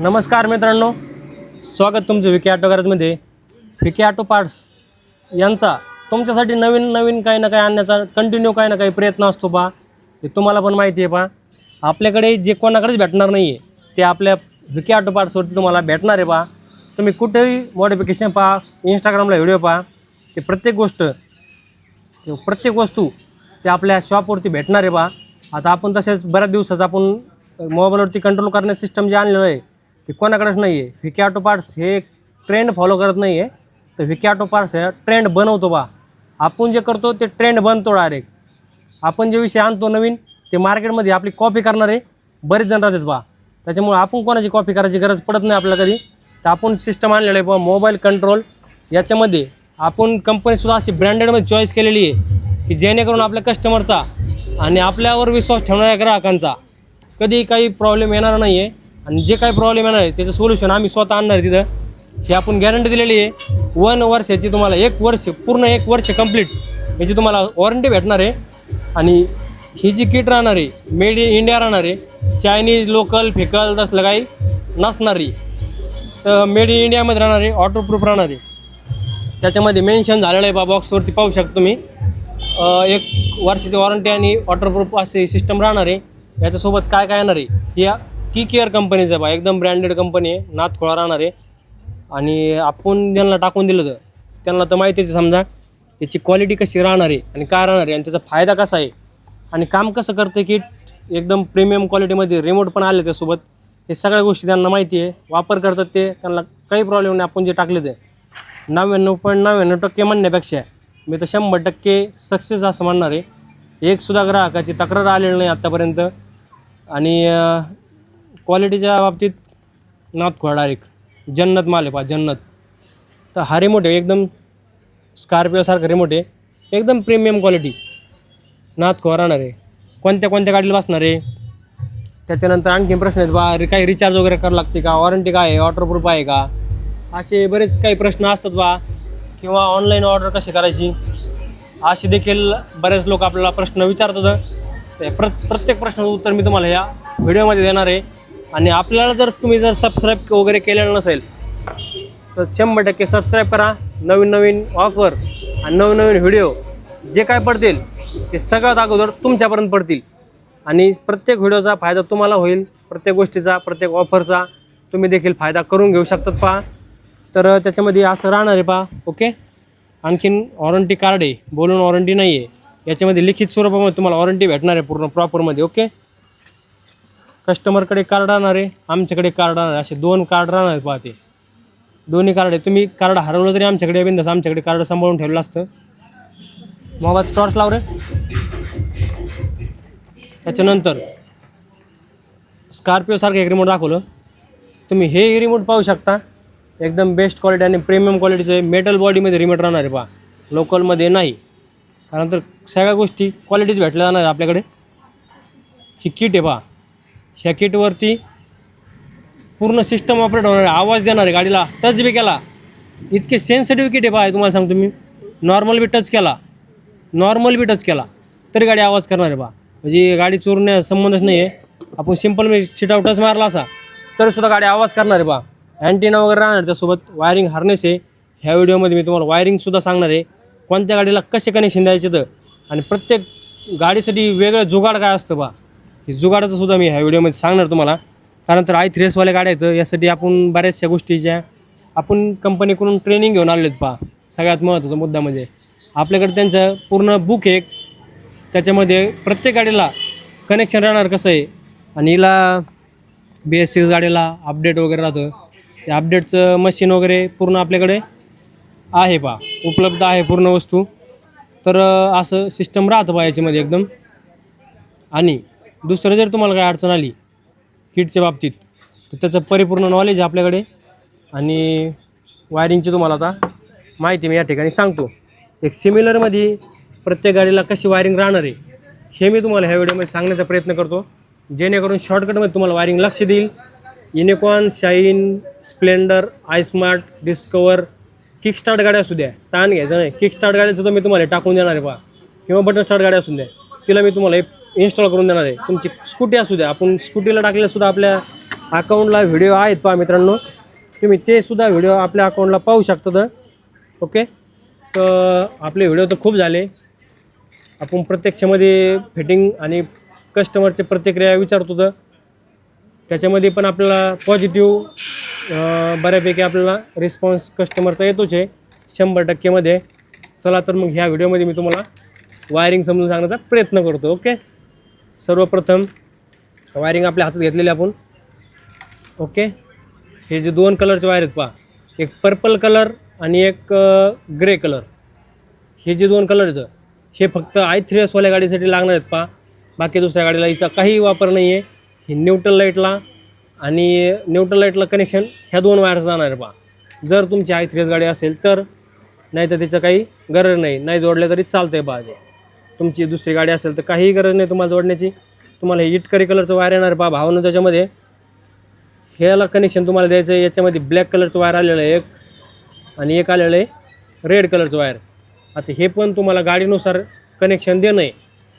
नमस्कार मित्रांनो, स्वागत तुमचं विके ऑटो गॅरेजमध्ये। विके ऑटो पार्ट्स यांचा तुमच्यासाठी नवीन काही ना काही आणण्याचा कंटिन्यू काही ना काही प्रयत्न असतो पहा। हे तुम्हाला पण माहिती आहे पहा, आपल्याकडे जे कोणाकडेच भेटणार नाही आहे ते आपल्या विके ऑटो पार्ट्सवरती तुम्हाला भेटणार आहे पहा। तुम्ही कुठेही मॉडिफिकेशन पहा, इंस्टाग्रामला व्हिडिओ पहा, ते प्रत्येक वस्तू ते आपल्या शॉपवरती भेटणार आहे पहा। आता आपण तसेच बऱ्याच दिवसाचं आपण मोबाईलवरती कंट्रोल करण्याचं सिस्टम जे आणलेलं आहे ते कोणाकडेच नाही आहे। विके ऑटो पार्ट्स हे ट्रेंड फॉलो करत नाही आहे, तर विके ऑटो पार्ट्स हे ट्रेंड बनवतो बा। आपण जे करतो ते ट्रेंड बनतो डायरेक्ट। आपण जे विषय आणतो नवीन ते मार्केटमध्ये आपली कॉपी करणारे बरेच जण राहतात बा, त्याच्यामुळे आपण कोणाची कॉपी करायची गरज पडत नाही आपल्याला कधी। तर आपण सिस्टम आणलेलं आहे बा मोबाईल कंट्रोल। याच्यामध्ये आपण कंपनीसुद्धा अशी ब्रँडेडमध्ये चॉईस केलेली आहे की जेणेकरून आपल्या कस्टमरचा आणि आपल्यावर विश्वास ठेवणाऱ्या ग्राहकांचा कधी काही प्रॉब्लेम येणार नाही आहे। आणि जे काही प्रॉब्लेम येणार आहे त्याचं सोल्युशन आम्ही स्वतः आणणार आहे तिथं। ही आपण गॅरंटी दिलेली आहे 1 वर्षाची, तुम्हाला 1 वर्ष पूर्ण 1 वर्ष कंप्लीट याची तुम्हाला वॉरंटी भेटणार आहे। आणि ही जी किट राहणार आहे मेड इन इंडिया राहणार आहे, चायनीज लोकल फिकल तसलं काही नसणारी, तर मेड इन इंडियामध्ये राहणार आहे, ऑटोप्रूफ राहणार आहे। त्याच्यामध्ये मेन्शन झालेलं आहे बा, बॉक्सवरती पाहू शकतो तुम्ही। 1 वर्षाची वॉरंटी आणि वॉटरप्रूफ असे सिस्टम राहणार आहे। याच्यासोबत काय काय येणार आहे, या की केअर कंपनीचं बा, एकदम ब्रँडेड कंपनी आहे, नाथखोळा राहणार आहे। आणि आपण ज्यांना टाकून दिलं तर त्यांना तर माहितीच समजा याची क्वालिटी कशी राहणार आहे आणि काय राहणार आहे आणि त्याचा फायदा कसा आहे आणि काम कसं करते किट। एकदम प्रीमियम क्वालिटीमध्ये रिमोट पण आले त्यासोबत, हे सगळ्या गोष्टी त्यांना माहिती आहे, वापर करतात ते, त्यांना काही प्रॉब्लेम नाही। आपण जे टाकले ते 99.99% म्हणण्यापेक्षा मी तर 100% सक्सेस असं म्हणणार आहे। एकसुद्धा ग्राहकाची तक्रार आलेली नाही आत्तापर्यंत। आणि क्वालिटीच्या बाबतीत नाथखोळा डायरेक्ट जन्नत माल आहे पहा, जन्नत। तर हा रिमोट आहे एकदम स्कॉर्पिओसारखं रिमोट आहे, एकदम प्रीमियम क्वालिटी नाथखोळा राहणार आहे। कोणत्या गाडीला बसणार आहे। त्याच्यानंतर आणखी प्रश्न आहेत बा, काही रिचार्ज वगैरे करावं लागते का, वॉरंटी काय आहे, वॉटरप्रूफ आहे का, असे बरेच काही प्रश्न असतात बा। किंवा ऑनलाईन ऑर्डर कशी करायची असे देखील बरेच लोक आपल्याला प्रश्न विचारतात। ते प्रत्येक प्रश्नाचं उत्तर मी तुम्हाला या व्हिडिओमध्ये देणार आहे। आणि आपल्याला तुम्ही जर सबस्क्राईब वगैरे केलेलं नसेल तर 100% सबस्क्राईब करा। नवीन ऑफर आणि नवीन व्हिडिओ जे काय पडतील ते सगळ्यात अगोदर तुमच्यापर्यंत पडतील आणि प्रत्येक व्हिडिओचा फायदा तुम्हाला होईल। प्रत्येक गोष्टीचा, प्रत्येक ऑफरचा तुम्ही देखील फायदा करून घेऊ शकतात पहा। तर त्याच्यामध्ये असं राहणार आहे पहा, ओके। आणखीन वॉरंटी कार्ड आहे, बोलून वॉरंटी नाही आहे, याच्यामध्ये लिखित स्वरूपामध्ये तुम्हाला वॉरंटी भेटणार आहे पूर्ण प्रॉपरमध्ये, ओके। कस्टमरकडे कार्ड राहणार आहे, आमच्याकडे कार्ड राहणार आहे, असे 2 कार्ड राहणार आहेत पहा। ते दोन्ही कार्ड आहे, तुम्ही कार्ड हरवलं तरी आमच्याकडे बिंदास आमच्याकडे कार्ड सांभाळून ठेवलं असतं। मोबाईल टॉर्च लाव रे। त्याच्यानंतर स्कॉर्पिओसारखं एक रिमोट दाखवलं तुम्ही, हे रिमोट पाहू शकता, एकदम बेस्ट क्वालिटी आणि प्रीमियम क्वालिटीचं मेटल बॉडीमध्ये रिमोट राहणार आहे पहा, लोकलमध्ये नाही। कारण तर सगळ्या गोष्टी क्वालिटीच भेटल्या जाणार आहे आपल्याकडे। ही किट आहे पहा, ह्या किटवरती पूर्ण सिस्टम ऑपरेट होणार आहे, आवाज देणार आहे गाडीला, टच बी केला, इतके सेन्सिटिव्ह किट आहे पहा। तुम्हाला सांगतो मी, नॉर्मल बी टच केला तरी गाडी आवाज करणार आहे पहा। म्हणजे गाडी चोरण्याचा संबंधच नाही आहे। आपण सिम्पल मी सीट आउट टच मारला असा तरीसुद्धा गाडी आवाज करणार आहे पहा। अँटिना वगैरे राहणार, त्यासोबत वायरिंग हार्नेस आहे। ह्या व्हिडिओमध्ये मी तुम्हाला वायरिंगसुद्धा सांगणार आहे, कोणत्या गाडीला कसे कनेक्शन द्यायचे तर, आणि प्रत्येक गाडीसाठी वेगळं जुगाड काय असतं बा, हे जुगाडाचं सुद्धा मी ह्या व्हिडिओमध्ये सांगणार तुम्हाला। कारण तर i3 वाल्या गाड्या आहेत, यासाठी आपण बऱ्याचशा गोष्टीच्या आपण कंपनीकडून ट्रेनिंग घेऊन आलेत पहा। सगळ्यात महत्त्वाचा मुद्दा म्हणजे आपल्याकडे त्यांचं पूर्ण बुक आहे, त्याच्यामध्ये प्रत्येक गाडीला कनेक्शन राहणार कसं आहे। आणि हिला BS6 गाडीला अपडेट वगैरे राहतं, ते अपडेटचं मशीन वगैरे पूर्ण आपल्याकडे आहे पहा, उपलब्ध आहे पूर्ण वस्तू। तर असं सिस्टम राहतं पहा याच्यामध्ये एकदम। आणि दुसरं जर तुम्हाला काही अडचण आली किटच्या बाबतीत तर त्याचं परिपूर्ण नॉलेज आहे आपल्याकडे। आणि वायरिंगची तुम्हाला आता माहिती मी या ठिकाणी सांगतो। एक सिमिलरमध्ये प्रत्येक गाडीला कशी वायरिंग राहणार आहे हे मी तुम्हाला ह्या व्हिडिओमध्ये सांगण्याचा प्रयत्न करतो, जेणेकरून शॉर्टकटमध्ये तुम्हाला वायरिंग लक्ष देईल। युनिकॉर्न, शाईन, स्प्लेंडर, आयस्मार्ट, डिस्कवर, किकस्टार्ट गाड्या असू द्या, ताण घ्यायचं नाही। किकस्टार्ट गाडीचं तर मी तुम्हाला टाकून देणार आहे पहा, किंवा बटन स्टार्ट गाडी असू द्या तिला मी तुम्हाला इन्स्टॉल करून देणार आहे। तुमची स्कूटी असू द्या, आपण स्कूटीला टाकलेसुद्धा आपल्या अकाउंटला व्हिडिओ आहेत पहा मित्रांनो, तुम्ही ते सुद्धा व्हिडिओ आपल्या अकाउंटला पाहू शकतात. ओके, तर आपले व्हिडिओ तर खूप झाले. आपण प्रत्यक्षामध्ये फिटिंग आणि कस्टमरचे प्रतिक्रिया विचारतो, तर त्याच्यामध्ये पण आपल्याला पॉझिटिव्ह बऱ्यापैकी आपल्याला रिस्पॉन्स कस्टमरचा येतोच आहे 100%मध्ये. चला तर मग ह्या व्हिडिओमध्ये मी तुम्हाला वायरिंग समजून सांगण्याचा प्रयत्न करतो. ओके, सर्वप्रथम वायरिंग आपल्या हातात घेतलेले आपण. ओके, हे जे 2 कलरचे वायर आहेत पहा, एक पर्पल कलर आणि एक ग्रे कलर. हे जे 2 कलर आहेत हे फक्त i3sवाल्या गाडीसाठी लागणार आहेत पहा. बाकी दुसऱ्या गाडीला हिचा काही वापर नाही आहे. हे न्यूट्रल लाईटला आणि न्यूट्रल लाईटला कनेक्शन ह्या 2 वायर्स जाणार आहे पहा. जर तुमची i3s गाडी असेल तर, नाही तर त्याचं काही गरज नाही जोडले तरी चालतं आहे पहा. तुमची दुसरी गाडी असेल तर काहीही गरज नाही तुम्हाला जोडण्याची. तुम्हाला हे इटकरी कलरचं वायर येणार पहा भावानं. त्याच्यामध्ये ह्याला कनेक्शन तुम्हाला द्यायचं आहे. याच्यामध्ये ब्लॅक कलरचं वायर आलेलं आहे एक, आणि एक आलेलं आहे रेड कलरचं वायर. आता हे पण तुम्हाला गाडीनुसार कनेक्शन देणं आहे,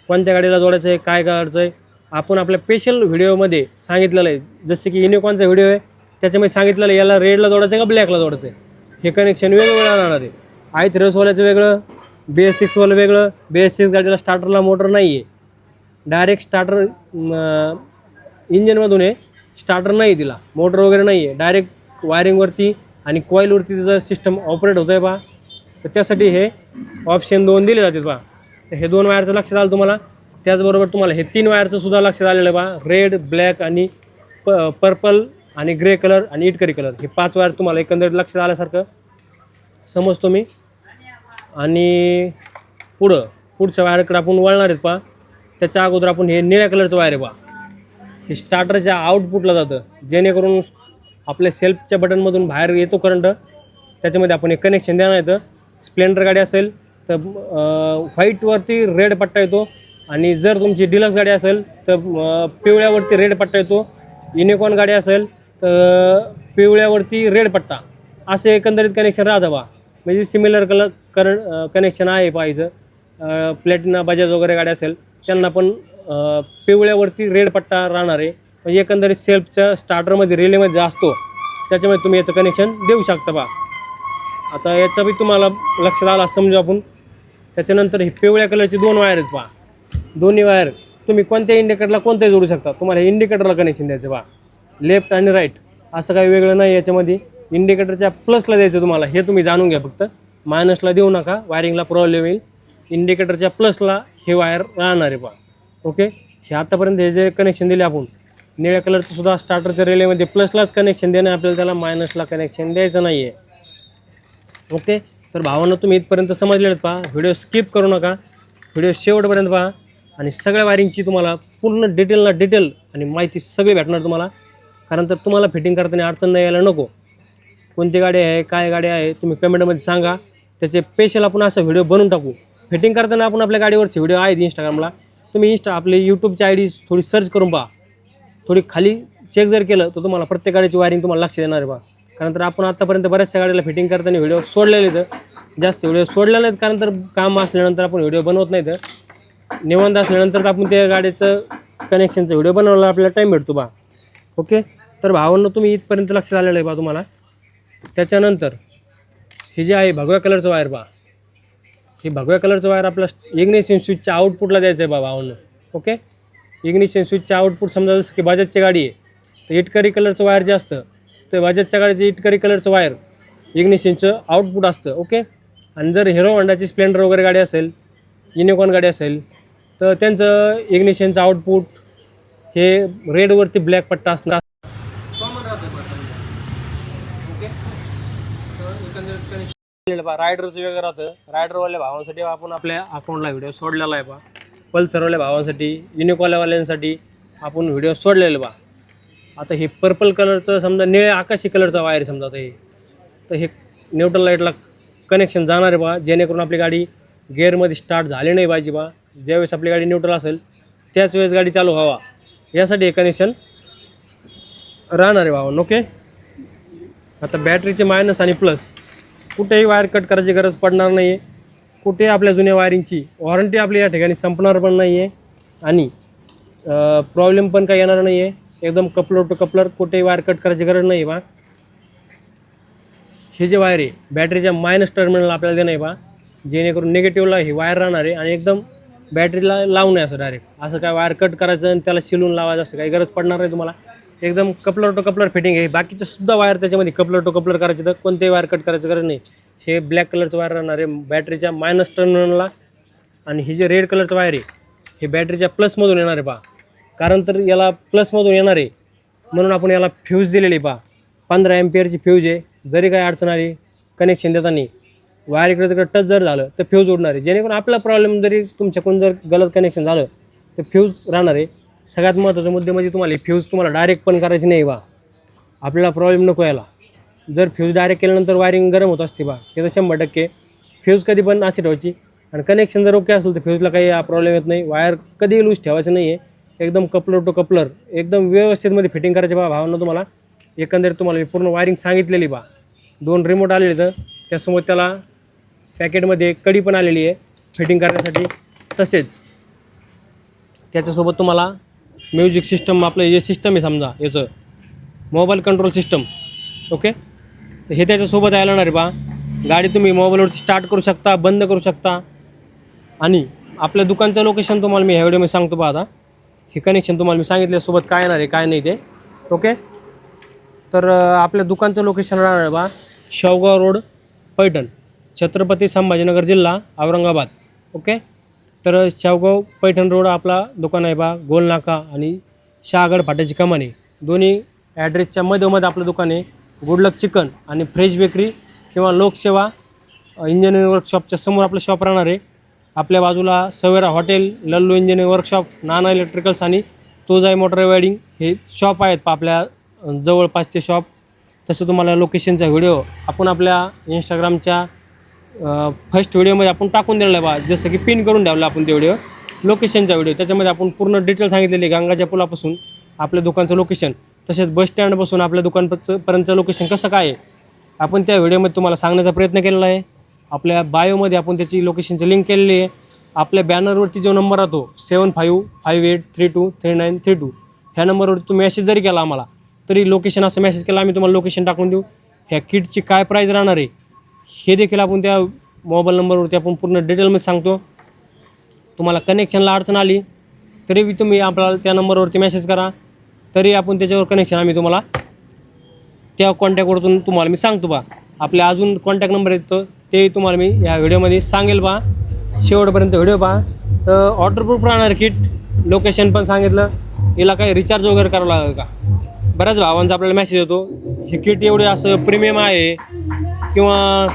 कोणत्या गाडीला जोडायचं आहे, काय करायचं आहे. आपण आपल्या स्पेशल व्हिडिओमध्ये सांगितलेलं आहे. जसे की युनिकॉनचा व्हिडिओ आहे त्याच्यामध्ये सांगितलेलं आहे याला रेडला जोडायचं आहे का ब्लॅकला जोडायचं आहे. हे कनेक्शन वेगवेगळं राहणार आहे. i3sवाल्याचं वेगळं, BS6वालं वेगळं. BS6 गाडीला स्टार्टरला मोटर नाही आहे, डायरेक्ट स्टार्टर इंजनमधून आहे, स्टार्टर नाही, तिला मोटर वगैरे नाही आहे. डायरेक्ट वायरिंगवरती आणि कॉईलवरती तिचं सिस्टम ऑपरेट होतं आहे पहा. तर त्यासाठी हे ऑप्शन 2 दिले जातात पहा. तर हे 2 वायरचं लक्षात आलं तुम्हाला. त्याचबरोबर तुम्हाला हे 3 वायरचं सुद्धा लक्षात आलेलं आहे पहा. रेड, ब्लॅक आणि पर्पल आणि ग्रे कलर आणि इटकरी कलर. हे 5 वायर तुम्हाला एकंदरीत लक्षात आल्यासारखं समजतो मी. आणि पुढच्या वायरकडे आपण वळणार आहेत पहा. त्याच्या अगोदर आपण हे निळ्या कलरचं वायर आहे पहा. हे स्टार्टरच्या आउटपुटला जातं, जेणेकरून आपल्या सेल्फच्या बटनमधून बाहेर येतो करंट. त्याच्यामध्ये आपण एक कनेक्शन देणार येतं. स्प्लेंडर गाडी असेल तर व्हाईटवरती रेड पट्टा येतो, आणि जर तुमची डिलक्स गाडी असेल तर पिवळ्यावरती रेड पट्टा येतो. युनिकॉर्न गाडी असेल तर पिवळ्यावरती रेड पट्टा. असे एकंदरीत कनेक्शन राहतं बा. म्हणजे सिमिलर कनेक्शन आहे पाहिजे. प्लॅटिना, बजाज वगैरे गाडी असेल त्यांना पण पिवळ्यावरती रेड पट्टा राहणार आहे. म्हणजे एकंदरीत सेल्फच्या स्टार्टरमध्ये रिलेमध्ये जो असतो त्याच्यामध्ये तुम्ही याचं कनेक्शन देऊ शकता बा. आता याचं बी तुम्हाला लक्षात आला समजू आपण. त्याच्यानंतर हे पिवळ्या कलरचे 2 वायर आहेत पहा. दोन्ही वायर तुम्ही कोणत्या इंडिकेटरला कोणत्याही जोडू शकता. तुम्हाला इंडिकेटरला कनेक्शन द्यायचं बा, लेफ्ट आणि राईट असं काही वेगळं नाही याच्यामध्ये. इंडिकेटरच्या प्लसला द्यायचं तुम्हाला, हे तुम्ही जाणून घ्या फक्त. मायनसला देऊ नका, वायरिंगला प्रॉब्लेम येईल. इंडिकेटरच्या प्लसला हे वायर राहणार आहे पहा. ओके, हे आतापर्यंत हे जे कनेक्शन दिले आपण निळ्या कलरचं सुद्धा स्टार्टरच्या रिलेमध्ये प्लसलाच कनेक्शन देणं आपल्याला, त्याला मायनसला कनेक्शन द्यायचं नाही आहे. ओके, तर भावांनो तुम्ही इथपर्यंत समजलेलं पहा. व्हिडिओ स्किप करू नका, व्हिडिओ शेवटपर्यंत पहा. आणि सगळ्या वायरिंगची तुम्हाला पूर्ण डिटेल आणि माहिती सगळी भेटणार तुम्हाला. कारण तर तुम्हाला फिटिंग करताना अडचण नाही यायला नको. कोणती गाडी आहे, काय गाडी आहे, तुम्ही कमेंटमध्ये सांगा. त्याचे स्पेशल आपण असं व्हिडिओ बनवून टाकू. फिटिंग करताना आपण आपल्या गाडीवरचे व्हिडिओ आहेत इंस्टाग्रामला. तुम्ही आपले यूट्यूबची ID थोडी सर्च करून पहा. थोडी खाली चेक जर केलं तर तुम्हाला प्रत्येक गाडीची वायरिंग तुम्हाला लक्ष देणार आहे पहा. कारण तर आपण आत्तापर्यंत बऱ्याचशा गाडीला फिटिंग करताना व्हिडिओ सोडलेले तर जास्त व्हिडिओ सोडले नाहीत. कारण तर काम असल्यानंतर आपण व्हिडिओ बनवत नाही. तर निवांत असल्यानंतर तर आपण त्या गाडीचं कनेक्शनचं व्हिडिओ बनवायला आपल्याला टाईम भेटतो बा. ओके, तर भावांनो तुम्ही इथपर्यंत लक्षात आलेलं आहे बा तुम्हाला. त्याच्यानंतर हे जे आहे भगव्या कलरचं वायर पहा. हे भगव्या कलरचं वायर आपल्या इग्निशन स्विचच्या आउटपुटला द्यायचं आहे बा भावांनो. ओके, इग्निशन स्विचच्या आउटपुट समजा जसं की बजाजची गाडी आहे तर इटकरी कलरचं वायर जे असतं तर बजाजच्या गाडीचं इटकरी कलरचं वायर इग्निशनचं आउटपुट असतं. ओके, आणि जर हिरो होंडाची स्प्लेंडर वगैरे गाडी असेल, युनिकॉर्न गाडी असेल तर त्यांचं इग्निशनचं आउटपुट हे रेडवरती ब्लॅक पट्टा असणार कॉमन राहतं. ओके, रायडरचं वेगळं राहतं. रायडरवाल्या भावांसाठी आपण आपल्या अकाउंटला व्हिडिओ सोडलेला आहे बा. पल्सरवाल्या भावांसाठी, युनिकॉनवाल्यांसाठी आपण व्हिडिओ सोडलेले बा. आता हे पर्पल कलरचं समजा निळ्या आकाशी कलरचा वायर समजा तर हे न्यूट्रल लाईटला कनेक्शन जाणार आहे बा. जेणेकरून आपली गाडी गेअरमध्ये स्टार्ट झाली नाही पाहिजे बा. ज्यावेळेस आपली गाडी न्यूट्रल असेल त्याच वेळेस गाडी चालू व्हावा यासाठी हे कनेक्शन राहणार आहे भावांनो. ओके, आता बॅटरीचे मायनस आणि प्लस कुठेही वायर कट करायची गरज पडणार नाही आहे. कुठे आपल्या जुन्या वायरिंगची वॉरंटी आपली या ठिकाणी संपणार पण नाही आहे आणि प्रॉब्लेम पण काही येणार नाही आहे. एकदम कपलर टू कपलर, कुठेही वायर कट करायची गरज नाही बा. हे जे वायर आहे बॅटरीच्या मायनस टर्मिनल आपल्याला देणं आहे बा, जेणेकरून निगेटिव्हला ही वायर राहणार आहे आणि एकदम बॅटरीला लावू नये असं डायरेक्ट. असं काय वायर कट करायचं आणि त्याला शिलून लावायचं असं काही गरज पडणार नाही तुम्हाला. एकदम कपलर टू कपलर फिटिंग आहे. बाकीचे सुद्धा वायर त्याच्यामध्ये कपलर टू कपलर करायचे तर कोणतेही वायर कट करायचं गरज नाही. हे ब्लॅक कलरचं वायर राहणार आहे बॅटरीच्या मायनस टर्मिनलला, आणि हे जे रेड कलरचं वायर आहे हे बॅटरीच्या प्लसमधून येणार आहे पहा. कारण तर याला प्लसमधून येणार आहे म्हणून आपण याला फ्यूज दिलेली पहा. 15 एम्पियरची फ्यूज आहे. जरी काही अडचण आली कनेक्शन देताना वायर इकडे तिकडे टच जर झालं तर फ्यूज उडणार आहे, जेणेकरून आपला प्रॉब्लेम जरी तुमच्याकडून जर गलत कनेक्शन झालं तर फ्यूज राहणार आहे. सगळ्यात महत्त्वाचा मुद्दे म्हणजे तुम्हाला फ्यूज तुम्हाला डायरेक्ट पण करायची नाही बा. आपल्याला प्रॉब्लेम नको याला. जर फ्यूज डायरेक्ट केल्यानंतर वायरिंग गरम होत असते बा, हे तर 100%. फ्यूज कधी पण अशी ठेवायची आणि कनेक्शन जर ओके असेल तर फ्यूजला काही प्रॉब्लेम येत नाही. वायर कधीही लूज ठेवायचं नाही आहे. एकदम कपलर टू कपलर एकदम व्यवस्थितमध्ये फिटिंग करायची बा भावांना. तुम्हाला एकंदरीत तुम्हाला मी पूर्ण वायरिंग सांगितलेली बा. 2 रिमोट आलेले तर त्यासमोर त्याला पॅकेटमध्ये कडी पण आलेली आहे फिटिंग करण्यासाठी. तसेच त्याच्यासोबत तुम्हाला म्युझिक सिस्टम, आपलं जे सिस्टम आहे समजा याचं मोबाईल कंट्रोल सिस्टम, ओके, तर हे त्याच्यासोबत यायला येणार आहे बा. गाडी तुम्ही मोबाईलवरती स्टार्ट करू शकता, बंद करू शकता. आणि आपल्या दुकानचं लोकेशन तुम्हाला मी ह्या व्हिडिओमध्ये सांगतो बा. आता हे कनेक्शन तुम्हाला मी सांगितल्यासोबत काय येणार आहे काय नाही ते, ओके. तर आपल्या दुकानचं लोकेशन राहणार आहे बा शेवगाव रोड, पैठण, छत्रपती संभाजीनगर जिल्हा, औरंगाबाद, ओके. तर शेवगाव पैठण रोड आपला दुकान आहे बा. गोलनाका आणि शहागड फाट्याची कमानी दोन्ही ॲड्रेसच्या मध्येमध्ये आपलं दुकान आहे. गुडलक चिकन आणि फ्रेश बेकरी किंवा लोकसेवा इंजिनिअरिंग वर्कशॉपच्या समोर आपलं शॉप राहणार आहे. आपल्या बाजूला सवेरा हॉटेल, लल्लू इंजिनिअरिंग वर्कशॉप, नाना इलेक्ट्रिकल्स आणि तुळजाई मोटर वेल्डिंग हे शॉप आहेत आपल्या जवळपासचे शॉप. तसं तुम्हाला लोकेशनचा व्हिडिओ आपण आपल्या इंस्टाग्रामच्या फर्स्ट व्हिडिओमध्ये आपण टाकून दिलेला आहे बा. जसं की पिन करून ठेवला आपण ते व्हिडिओ, लोकेशनचा व्हिडिओ. त्याच्यामध्ये आपण पूर्ण डिटेल सांगितलेली गंगाच्या पुलापासून आपल्या दुकानचं लोकेशन, तसेच बस स्टँडपासून आपल्या दुकानपर्यंतचं लोकेशन कसं काय आहे आपण त्या व्हिडिओमध्ये तुम्हाला सांगण्याचा प्रयत्न केलेला आहे. आपल्या बायोमध्ये आपण त्याची लोकेशनची लिंक केलेली आहे. आपल्या बॅनरवरती जो नंबर राहतो 7558323932 ह्या नंबरवरती तुम्ही मेसेज जरी केला आम्हाला तरी लोकेशन असं मेसेज केला आम्ही तुम्हाला लोकेशन टाकून देऊ. ह्या किटची काय प्राईज राहणार आहे हे देखील आपण त्या मोबाईल नंबरवरती आपण पूर्ण डिटेलमध्ये सांगतो. तुम्हाला कनेक्शनला अडचण आली तरी तुम्ही आपल्याला त्या नंबरवरती मेसेज करा, तरी आपण त्याच्यावर कनेक्शन आम्ही तुम्हाला त्या कॉन्टॅक्टवरतून तुम्हाला मी सांगतो बा. आपले अजून कॉन्टॅक्ट नंबर येतो ते तुम्हाला मी या व्हिडिओमध्ये सांगेल बा. शेवटपर्यंत व्हिडिओ पहा. तर वॉटरप्रूफ राहणार किट, लोकेशन पण सांगितलं. याला काही रिचार्ज वगैरे करावं लागेल का? बऱ्याच भावांचा आपल्याला मेसेज येतो हे किट एवढे असं प्रीमियम आहे किंवा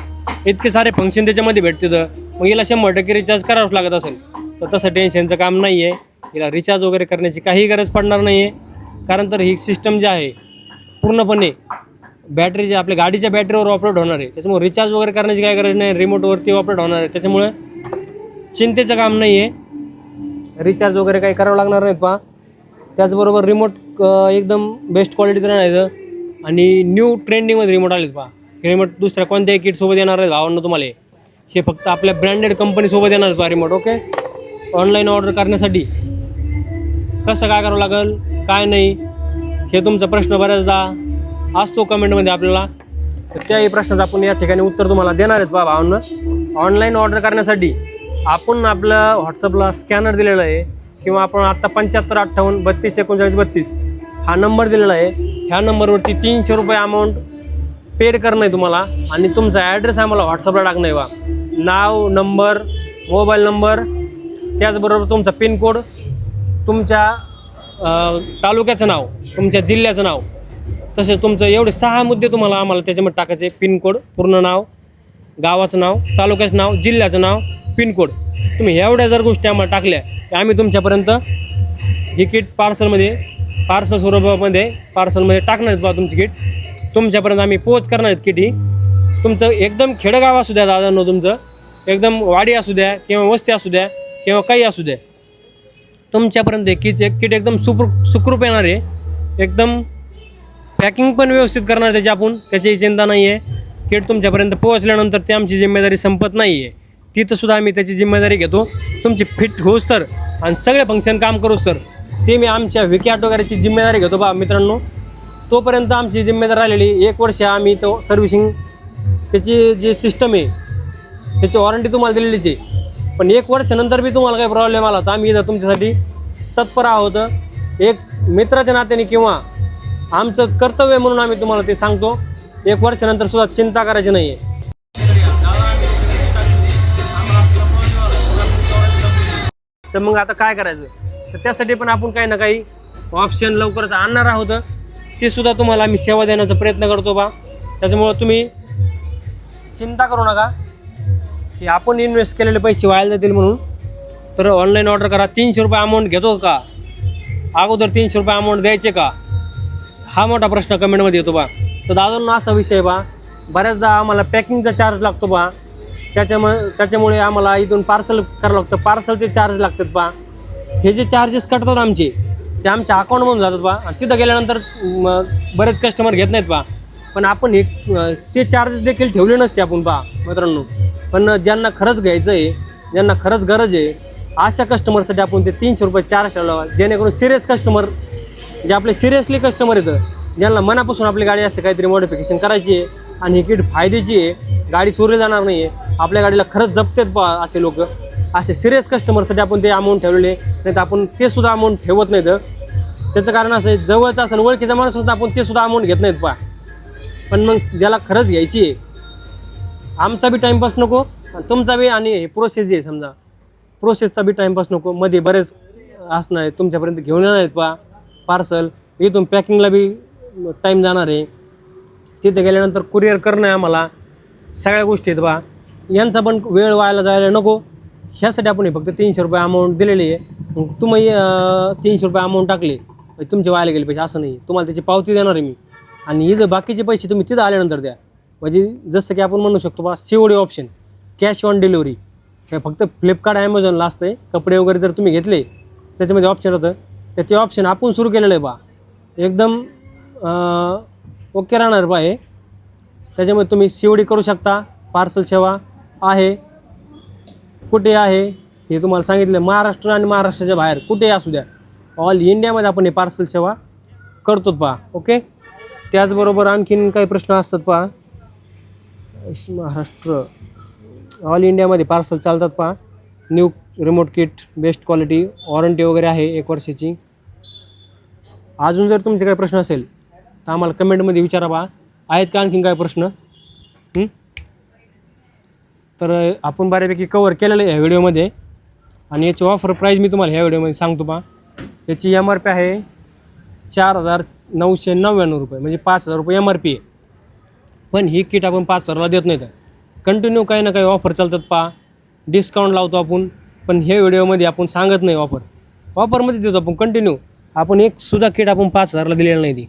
इतके सारे फंक्शन त्याच्यामध्ये भेटते तर मग याला 100% रिचार्ज करावंच लागत असेल. तर तसं टेन्शनचं काम नाही आहे. याला रिचार्ज वगैरे करण्याची काही गरज पडणार नाही आहे. कारण तर ही सिस्टम जी आहे पूर्णपणे बॅटरीच्या आपल्या गाडीच्या बॅटरीवर ऑपरेट होणार आहे. त्याच्यामुळे रिचार्ज वगैरे करण्याची काही गरज नाही. रिमोटवरती ऑपरेट होणार आहे. त्याच्यामुळे चिंतेचं काम नाही आहे. रिचार्ज वगैरे काही करावं लागणार नाहीत पहा. त्याचबरोबर रिमोट एकदम बेस्ट क्वालिटीचं राहण्याचं आणि न्यू ट्रेंडिंगमध्ये रिमोट आलेत पहा. हे रिमोट दुसऱ्या कोणत्याही किटसोबत येणार आहेत भावांना तुम्हाला. हे फक्त आपल्या ब्रँडेड कंपनीसोबत येणार पहा रिमोट, ओके. ऑनलाईन ऑर्डर करण्यासाठी कसं काय करावं लागेल काय नाही हे तुमचा प्रश्न बऱ्याचदा असतो कमेंटमध्ये आपल्याला. तर त्याही प्रश्नाचं आपण या ठिकाणी उत्तर तुम्हाला देणार आहेत पहा भावांना. ऑनलाईन ऑर्डर करण्यासाठी आपण आपल्या व्हॉट्सअपला स्कॅनर दिलेला आहे किंवा आपण आत्ता 7558323932 हा नंबर दिलेला आहे. ह्या नंबरवरती 300 रुपये अमाऊंट पेड करणं आहे तुम्हाला आणि तुमचा ॲड्रेस आम्हाला व्हॉट्सअपला टाकणं आहे बा. नाव, नंबर, मोबाईल नंबर, त्याचबरोबर तुमचा पिनकोड, तुमच्या तालुक्याचं नाव, तुमच्या जिल्ह्याचं नाव, तसेच तुमचं एवढे 6 मुद्दे तुम्हाला आम्हाला त्याच्यामध्ये टाकायचे. पिनकोड, पूर्ण नाव, गावाचं नाव, तालुक्याचं नाव, जिल्ह्याचं नाव, पिनकोड. तुम्ही एवढ्या जर गोष्टी आम्हाला टाकल्या की आम्ही तुमच्यापर्यंत ही किट पार्सल स्वरूपामध्ये टाकणार आहेत बा. तुमची किट तुमच्यापर्यंत आम्ही पोच करणार आहेत. किट ही तुमचं एकदम खेडेगाव असू द्या दादांनो, तुमचं एकदम वाडी असू द्या किंवा वस्ती असू द्या किंवा काही असू द्या, तुमच्यापर्यंत किट एकदम सुखरूप येणार आहे. एकदम पॅकिंग पण व्यवस्थित करणार त्याची चिंता नाही आहे. किट तुमच्यापर्यंत पोहोचल्यानंतर ती आमची जिम्मेदारी संपत नाही आहे. तिथंसुद्धा आम्ही त्याची जिम्मेदारी घेतो तुमची फिट होऊस तर आणि सगळे फंक्शन काम करूच तर. ते मी आमच्या विकी ऑटो गॅरेजची जिम्मेदारी घेतो बा मित्रांनो. तोपर्यंत आमची जिम्मेदारी राहिलेली 1 वर्ष आम्ही तो सर्व्हिसिंग त्याची जी सिस्टम आहे त्याची वॉरंटी तुम्हाला दिलेलीच आहे. पण 1 वर्षानंतर बी तुम्हाला काही प्रॉब्लेम आला तर आम्ही इथं तुमच्यासाठी तत्पर आहोत. एक मित्राच्या नात्याने किंवा आमचं कर्तव्य म्हणून आम्ही तुम्हाला ते सांगतो. 1 वर्षानंतर सुद्धा चिंता करायची नाही आहे. तर मग आता काय करायचं, तर त्यासाठी पण आपण काही ना काही ऑप्शन लवकरच आणणार आहोत. ते सुद्धा तुम्हाला आम्ही सेवा देण्याचा प्रयत्न करतो बा. त्याच्यामुळं तुम्ही चिंता करू नका की आपण इन्व्हेस्ट केलेले पैसे वाया जातील म्हणून. तर ऑनलाईन ऑर्डर करा. 300 रुपये अमाऊंट घेतो का, अगोदर 300 रुपये अमाऊंट द्यायचे का, हा मोठा प्रश्न कमेंटमध्ये येतो बा. तर दादांना असा विषय बा, बऱ्याचदा आम्हाला पॅकिंगचा चार्ज लागतो बा. त्याच्यामुळे आम्हाला इथून पार्सल करावं लागतं. पार्सलचे चार्ज लागतात बा. हे जे चार्जेस कटतात आमचे ते आमच्या अकाउंटमधून जातात बा. तिथं गेल्यानंतर बरेच कस्टमर घेत नाहीत बा. पण आपण ते चार्जेस देखील ठेवले नसते आपण बा मित्रांनो. पण ज्यांना खरंच घ्यायचं आहे, ज्यांना खरंच गरज आहे, अशा कस्टमरसाठी आपण ते 300 रुपये चार्ज ठेवला. जेणेकरून सिरियस कस्टमर, जे आपले सिरियसली कस्टमर येतं, ज्यांना मनापासून आपली गाडी असते काहीतरी मॉडिफिकेशन करायची आहे आणि ही किट फायद्याची आहे, गाडी चोरली जाणार नाही आहे, आपल्या गाडीला खरंच जपतेत बा असे लोक, असे सिरियस कस्टमरसाठी आपण ते अमाऊंट ठेवलेले. नाही तर आपण ते सुद्धा अमाऊंट ठेवत नाहीत. त्याचं कारण असं आहे, जवळचं असेल ओळखीचा माणूस सुद्धा आपण ते सुद्धा अमाऊंट घेत नाहीत बा. पण मग ज्याला खरंच घ्यायची आहे, आमचा बी टाईमपास नको तुमचा बी, आणि हे प्रोसेस आहे समजा प्रोसेसचा बी टाईमपास नको. मध्ये बरेच असणार आहे तुमच्यापर्यंत घेऊन येणार आहेत बा पार्सल. इथून पॅकिंगला बी टाईम जाणार आहे. तिथे गेल्यानंतर कुरिअर करणं आहे आम्हाला. सगळ्या गोष्टी आहेत बा. यांचा पण वेळ व्हायला जायला नको. ह्यासाठी आपण हे फक्त 300 रुपये अमाऊंट दिलेली आहे. मग तुम्ही 300 रुपये अमाऊंट टाकले तुमचे व्हायला गेले पैसे असं नाही. तुम्हाला त्याची पावती देणार आहे मी. आणि इथं बाकीचे पैसे तुम्ही तिथं आल्यानंतर द्या. म्हणजे जसं की आपण म्हणू शकतो बा COD option, cash on delivery. हे फक्त फ्लिपकार्ट ॲमेझॉनला असतं आहे. कपडे वगैरे जर तुम्ही घेतले त्याच्यामध्ये ऑप्शन होतं, तर ते ऑप्शन आपण सुरू केलेलं आहे बा. एकदम ओके राहणार बा हे. त्याच्यामध्ये तुम्ही COD करू शकता. पार्सल सेवा आहे. कुठे आहे हे तुम्हाला सांगितलं. महाराष्ट्र आणि महाराष्ट्राच्या बाहेर कुठेही असू द्या, ऑल इंडियामध्ये आपण हे पार्सल सेवा करतो पहा. ओके. त्याचबरोबर आणखीन काही प्रश्न असतात पहा. महाराष्ट्र ऑल इंडियामध्ये पार्सल चालतात पहा. New remote kit, best quality, warranty वगैरे आहे 1 वर्षाची. अजून जर तुमचे काही प्रश्न असेल तर आम्हाला कमेंटमध्ये विचारा बा. आहेत का आणखीन काय प्रश्न? तर आपण बऱ्यापैकी कवर केलेलं आहे ह्या व्हिडिओमध्ये. आणि याची ऑफर प्राईज मी तुम्हाला ह्या व्हिडिओमध्ये सांगतो पहा. याची MRP आहे 4,999 रुपये, म्हणजे 5,000 रुपये MRP आहे. पण ही किट आपण 5,000ला देत नाही. तर कंटिन्यू काही ना काही ऑफर चालतात पहा. डिस्काउंट लावतो आपण, पण हे व्हिडिओमध्ये आपण सांगत नाही. ऑफरमध्ये देतो आपण कंटिन्यू. आपण एक सुद्धा किट आपण 5,000ला दिलेलं नाही. ती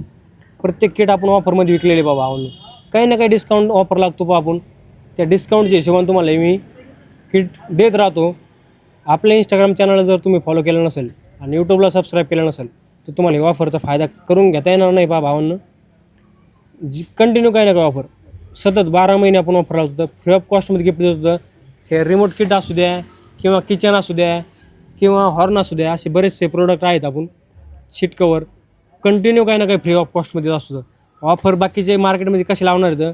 प्रत्येक किट आपण ऑफरमध्ये विकलेली बाबा. आपण काही ना काही डिस्काउंट ऑफर लागतो पहा. आपण त्या डिस्काउंटच्या हिशोबाने तुम्हाला मी किट देत राहतो. आपल्या इंस्टाग्राम चॅनलला जर तुम्ही फॉलो केलं नसेल आणि यूट्यूबला सबस्क्राईब केलं नसेल तर तुम्हाला ही ऑफरचा फायदा करून घेता येणार नाही पहा भावांनो. कंटिन्यू काही ना काही ऑफर सतत 12 महिने आपण ऑफर लावतो. तर फ्री ऑफ कॉस्टमध्ये गिफ्ट देत होतं. हे रिमोट किट असू द्या किंवा किचन असू द्या किंवा हॉर्न असू द्या, असे बरेचसे प्रोडक्ट आहेत. आपण सीट कवर कंटिन्यू काही ना काही फ्री ऑफ कॉस्टमध्ये असतो. ऑफर बाकीचे मार्केटमध्ये कसे लावणार आहेत,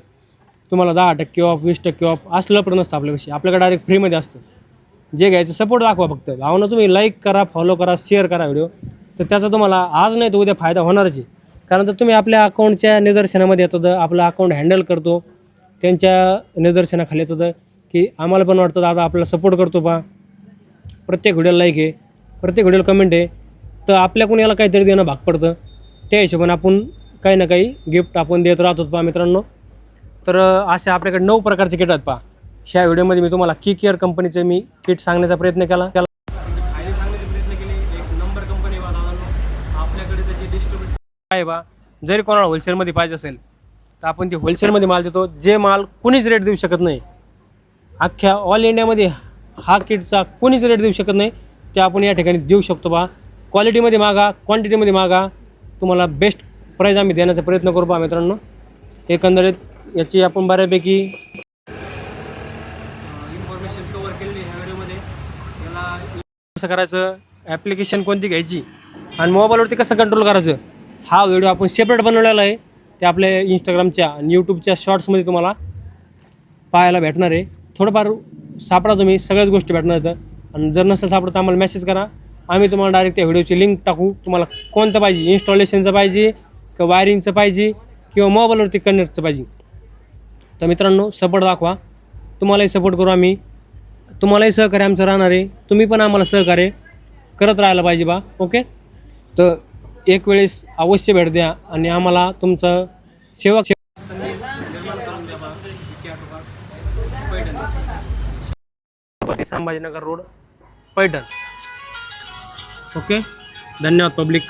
तुम्हाला 10% ऑफ, 20% ऑफ असलं पण नसतं आपल्यापेक्षा. आपल्याकडे डायरेक्ट फ्रीमध्ये असतं. जे घ्यायचं सपोर्ट दाखवा फक्त. भावना तुम्ही लाईक करा, फॉलो करा, शेअर करा व्हिडिओ. तर त्याचा तुम्हाला आज नाही तर उद्या फायदा होणारच आहे. कारण तर तुम्ही आपल्या अकाउंटच्या निदर्शनामध्ये येतं, आपलं अकाउंट हँडल करतो, त्यांच्या निदर्शनाखाली येतं की आम्हाला पण वाटतं दादा आपल्याला सपोर्ट करतो पहा. प्रत्येक व्हिडिओला लाईक आहे, प्रत्येक व्हिडिओला कमेंट आहे. तर आपल्याकडून याला काहीतरी देणं भाग पडतं. त्या हिशोबाने आपण काही ना काही गिफ्ट आपण देत राहतो पहा मित्रांनो. तर असे आपल्याकडे 9 प्रकारचे किट आहेत पहा. ह्या व्हिडिओमध्ये मी तुम्हाला की केअर कंपनीचे मी किट सांगण्याचा प्रयत्न केला. फायदे सांगण्याचा प्रयत्न केले. एक नंबर कंपनी बा दादा. आपल्याकडे त्याची डिस्ट्रीब्युटर आहे बा. जरी कोणाला होलसेलमध्ये पाहिजे असेल तर आपण ते होलसेलमध्ये माल देतो. जे माल कुणीच रेट देऊ शकत नाही. अख्ख्या ऑल इंडियामध्ये हा किटचा कुणीच रेट देऊ शकत नाही. ते आपण या ठिकाणी देऊ शकतो बा. क्वालिटीमध्ये मागा, क्वांटिटीमध्ये मागा, तुम्हाला बेस्ट प्राईज आम्ही देण्याचा प्रयत्न करू बा मित्रांनो. एकंदरीत याची आपण बऱ्यापैकी इन्फॉर्मेशन कवर केलेली ह्या व्हिडिओमध्ये. याला कसं करायचं, ॲप्लिकेशन कोणती घ्यायची आणि मोबाईलवरती कसं कंट्रोल करायचं हा व्हिडिओ आपण सेपरेट बनवलेला आहे. ते आपल्या इंस्टाग्रामच्या आणि यूट्यूबच्या शॉर्ट्समध्ये तुम्हाला पाहायला भेटणार आहे. थोडंफार सापडा तुम्ही, सगळ्याच गोष्टी भेटणार आहेत. आणि जर नसेल सापडत तर आम्हाला मेसेज करा, आम्ही तुम्हाला डायरेक्ट त्या व्हिडिओची लिंक टाकू. तुम्हाला कोणतं पाहिजे, इन्स्टॉलेशनचं पाहिजे किंवा वायरिंगचं पाहिजे किंवा मोबाईलवरती कनेक्टचं पाहिजे. तर मित्रांनो सपोर्ट दाखवा, तुम्हालाही सपोर्ट करू आम्ही, तुम्हालाही सहकार्य आमचं राहणार आहे. तुम्ही पण आम्हाला सहकार्य करत राहायला पाहिजे बा. ओके, तर एक वेळेस अवश्य भेट द्या आणि आम्हाला तुमचं सेवा संभाजीनगर रोड, पैठण. ओके, धन्यवाद पब्लिक.